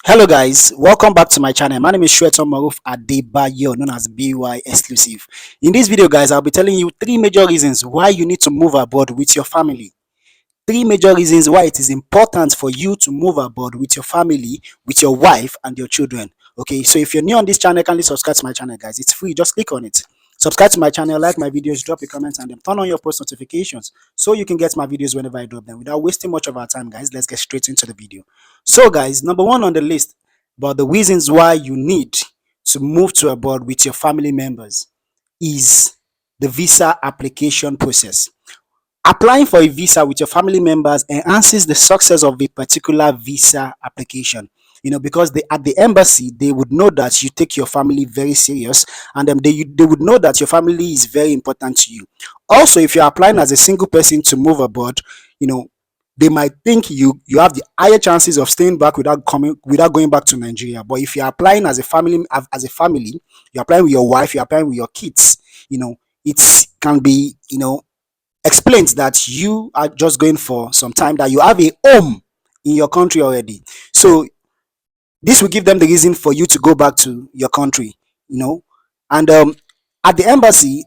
Hello guys, welcome back to my channel. My name is Shweton Maruf Adebayo, known as Byxclusive. In this video guys, I'll be telling you three major reasons why you need to move abroad with your family. Three major reasons why it is important for you to move abroad with your family, with your wife and your children. Okay, so if you're new on this channel, kindly subscribe to my channel guys. It's free, just click on it. Subscribe to my channel, like my videos, drop your comments and then turn on your post notifications so you can get my videos whenever I drop them. Without wasting much of our time guys, let's get straight into the video. So guys, number one on the list about the reasons why you need to move to abroad with your family members is the visa application process. Applying for a visa with your family members enhances the success of a particular visa application. Because at the embassy, they would know that you take your family very serious, and they would know that your family is very important to you. Also, if you're applying as a single person to move abroad, you know, they might think you have the higher chances of staying back without going back to Nigeria. But if you're applying as a family, you're applying with your wife, you're applying with your kids, it can be, explains that you are just going for some time, that you have a home in your country already. So this will give them the reason for you to go back to your country, and at the embassy,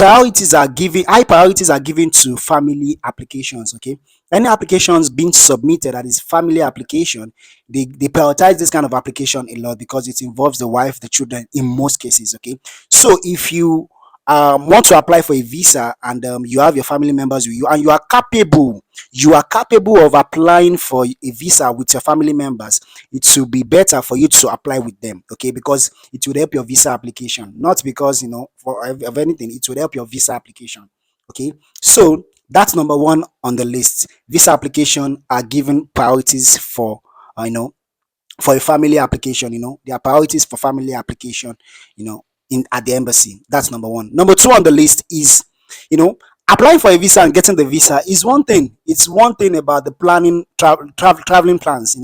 high priorities are given to family applications. Okay, any applications being submitted that is family application, they prioritize this kind of application a lot because it involves the wife, the children in most cases. Okay, so if you want to apply for a visa and you have your family members with you and you are capable of applying for a visa with your family members, it will be better for you to apply with them. Okay, because it would help your visa application, not because of anything, it would help your visa application. Okay, so that's number one on the list. Visa application are given priorities for for a family application. There are priorities for family application, in at the embassy. That's number one. Number two on the list is, applying for a visa and getting the visa is one thing. It's one thing about the planning, traveling plans.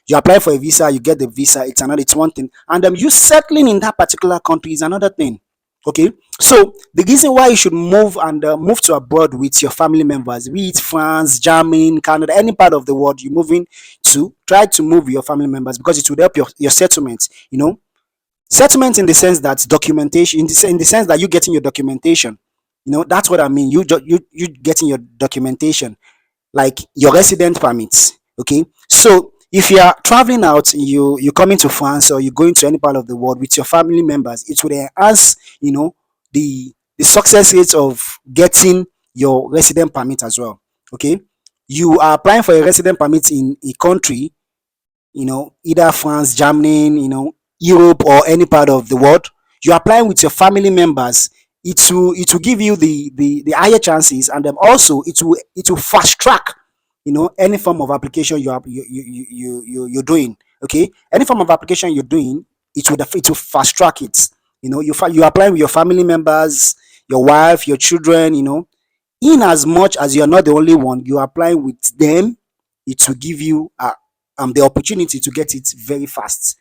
You apply for a visa, you get the visa. It's one thing, and you settling in that particular country is another thing. Okay, so the reason why you should move to abroad with your family members, be it France, Germany, Canada, any part of the world you're moving to, try to move with your family members because it would help your settlement. Settlement in the sense that documentation, in the sense that you getting your documentation. That's what I mean. You getting your documentation, like your resident permits. Okay, so if you are traveling out, you coming to France or you going to any part of the world with your family members, it would enhance the success rate of getting your resident permit as well. Okay, you are applying for a resident permit in a country, either France, Germany, Europe, or any part of the world. You're applying with your family members. It will give you the higher chances, and then also it will fast track, any form of application you're doing. Okay, any form of application you're doing, it will fast track it. You're applying with your family members, your wife, your children. In as much as you're not the only one, you're applying with them, it will give you the opportunity to get it very fast.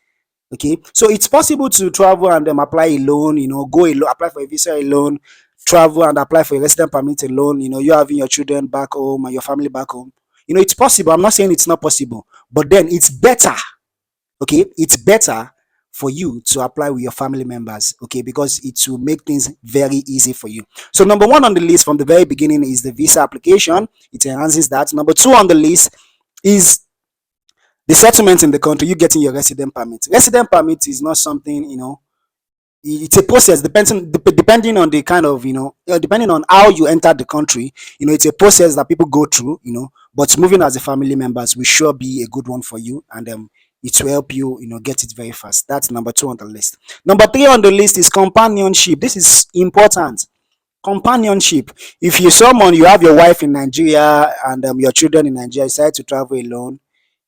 Okay, so it's possible to travel and apply a loan, go alone, apply for a visa alone, travel and apply for a resident permit alone. You having your children back home and your family back home. It's possible. I'm not saying it's not possible, but then it's better. Okay, it's better for you to apply with your family members. Okay, because it will make things very easy for you. So number one on the list from the very beginning is the visa application. It enhances that. Number two on the list is the settlement in the country, you getting your resident permit. Resident permit is not something, it's a process depending on the kind of, depending on how you enter the country. It's a process that people go through, but moving as a family members will sure be a good one for you, and it will help you, get it very fast. That's number two on the list. Number three on the list is companionship. This is important. Companionship. If you have your wife in Nigeria and your children in Nigeria, decide to travel alone,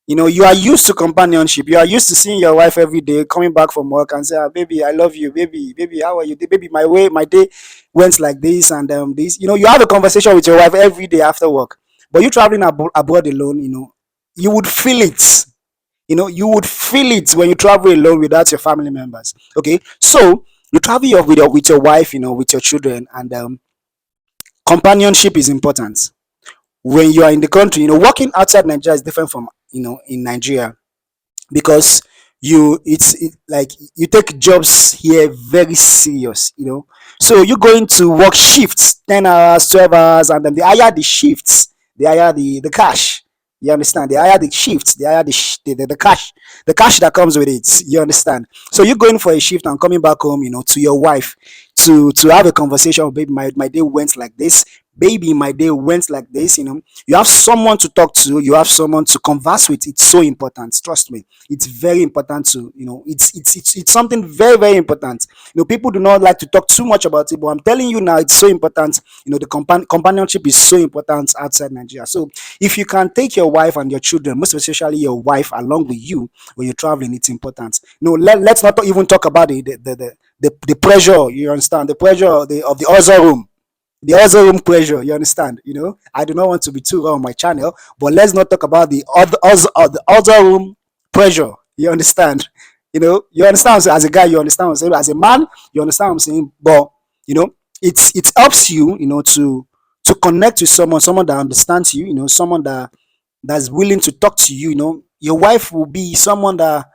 you are used to companionship. You are used to seeing your wife every day, coming back from work and say, baby, I love you, baby, how are you? Baby, my day went like this and this. You have a conversation with your wife every day after work. But you traveling abroad alone, you would feel it. You would feel it when you travel alone without your family members. Okay, so you travel with your wife, with your children, and companionship is important. When you are in the country, working outside Nigeria is different from in Nigeria. because like you take jobs here very serious, you know. So you're going to work shifts, 10 hours, 12 hours, and then they hire the shifts, they hire the cash. You understand? They hire the shifts, they hire the cash that comes with it. You understand? So you're going for a shift and coming back home, you know, to your wife to have a conversation. Baby, my day went like this. Baby, my day went like this. You know, you have someone to talk to, you have someone to converse with. It's so important. Trust me, it's very important to, you know, it's something very, very important. You know, people do not like to talk too much about it, but I'm telling you now, it's so important. You know, the companionship is so important outside Nigeria. So if you can take your wife and your children, most especially your wife, along with you when you're traveling, it's important. No, let's not even talk about the pressure. You understand? The pressure of the other room, the other room pressure. You understand? You know, I do not want to be too raw on my channel, but let's not talk about the other room pressure. You understand? You know, you understand what I'm saying? As a guy, you understand what I'm saying. As a man, you understand what I'm saying. But you know, it helps you, you know, to connect with someone that understands you. You know, someone that's willing to talk to you. You know, your wife will be someone that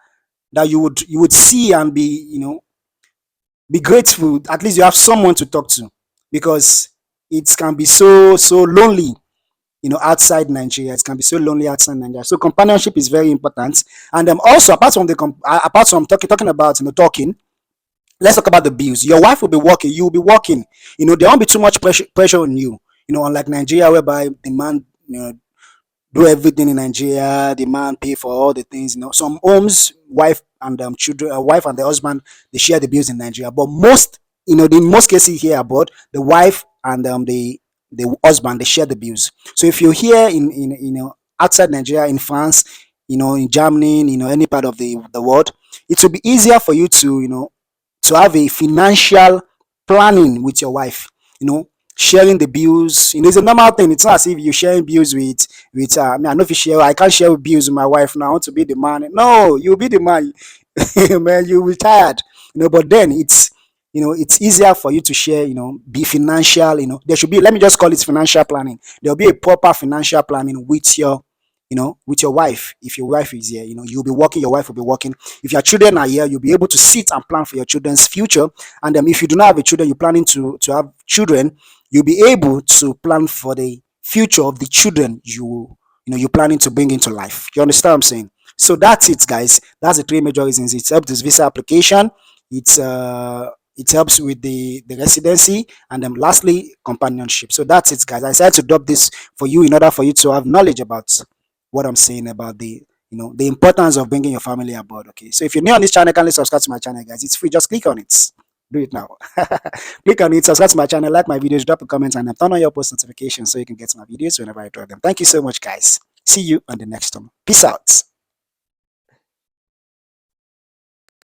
you would see and be, you know, be grateful. At least you have someone to talk to, because it can be so lonely, you know, outside Nigeria. It can be so lonely outside Nigeria. So companionship is very important. And also, apart from talking about, you know, talking, let's talk about the bills. Your wife will be working, you will be working. You know, there won't be too much pressure on you. You know, unlike Nigeria, whereby the man, you know, do everything in Nigeria. The man pay for all the things. You know, some homes, wife and children, wife and the husband, they share the bills in Nigeria. But most, you know, the most cases here abroad, the wife and the husband, they share the bills. So if you're here in you know, outside Nigeria, in France, you know, in Germany, you know, any part of the world, it will be easier for you to, you know, to have a financial planning with your wife. You know, sharing the bills. You know, it's a normal thing. It's not as if you're sharing bills with. I mean, I know if you share, I can't share bills with my wife now. I want to be the man. No, you'll be the man. Man, you'll be tired. You know, but then it's, you know, it's easier for you to share. You know, be financial. You know, there should be. Let me just call it financial planning. There'll be a proper financial planning with your, you know, with your wife. If your wife is here, you know, you'll be working, your wife will be working. If your children are here, you'll be able to sit and plan for your children's future. And if you do not have a children, you're planning to have children, you'll be able to plan for the future of the children you know, you're planning to bring into life. You understand what I'm saying? So that's it, guys. That's the three major reasons. It helps this visa application. It helps with the residency, and then lastly, companionship. So that's it, guys. I decided to drop this for you in order for you to have knowledge about what I'm saying about the, you know, the importance of bringing your family aboard. Okay, so if you're new on this channel, kindly subscribe to my channel, guys. It's free. Just click on it. Do it now. Click on it, subscribe to my channel, like my videos, drop a comment, and turn on your post notifications so you can get my videos whenever I drop them. Thank you so much, guys. See you on the next one. Peace out.